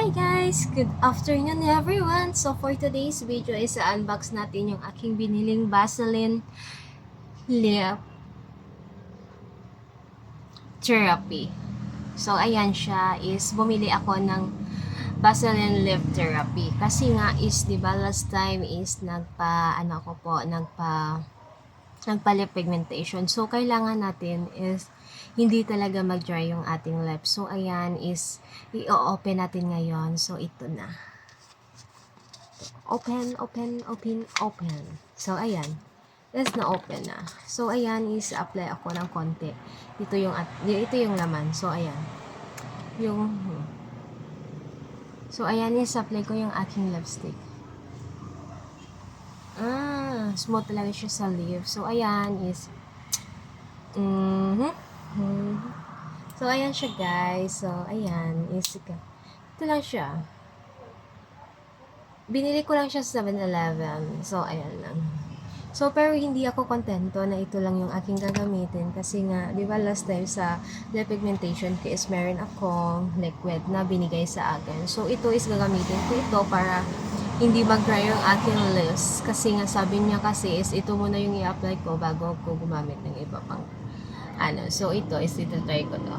Hi guys! Good afternoon everyone! So for today's video is unbox natin yung aking biniling Vaseline Lip Therapy. So ayan siya is bumili ako ng Vaseline Lip Therapy kasi nga is 'di ba last time is nagpa-lip pigmentation. So kailangan natin is hindi talaga mag-dry yung ating lips. So ayan is i-open natin ngayon. So ito na. Open. So, ayan. Let's na open na. So, ayan is apply ako ng konti. Ito yung laman. So, ayan. So, ayan is apply ko yung aking lipstick. Smooth talaga siya sa lips. So, ayan is So, ayan siya guys. So, ayan is ito lang siya. Binili ko lang siya sa 7-Eleven. So, ayan lang. So, pero hindi ako kontento na ito lang yung aking gagamitin kasi nga, di ba last time sa lip pigmentation ko is meron akong liquid na binigay sa akin. So, ito is gagamitin ko ito para hindi mag-dry yung aking lips. Kasi nga, sabi niya kasi is ito muna yung i-apply ko bago ko gumamit ng iba pang So, ito is ito-try ko to.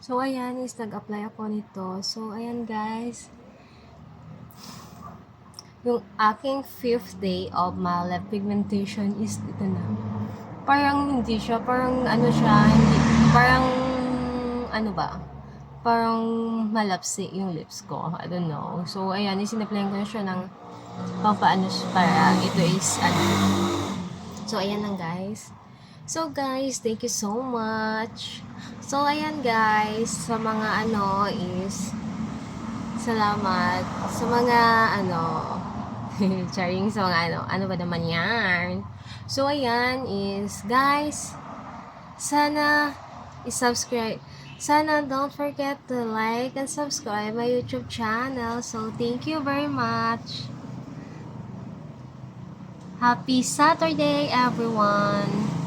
So, ayan is nag-apply ako nito. So, ayan guys. Yung aking 5th day of my lip pigmentation is ito na. Parang hindi siya, parang parang malapsi yung lips ko. I don't know. So, ayan, isinaplayan ko na siya ng pampaano para ito is So, ayan lang guys. So, guys, thank you so much. So, ayan guys, sa mga is salamat sa mga charing sa mga ano ba naman yan. So, ayan is, guys, sana i-subscribe. Sana don't forget to like and subscribe my YouTube channel. So, thank you very much. Happy Saturday, everyone!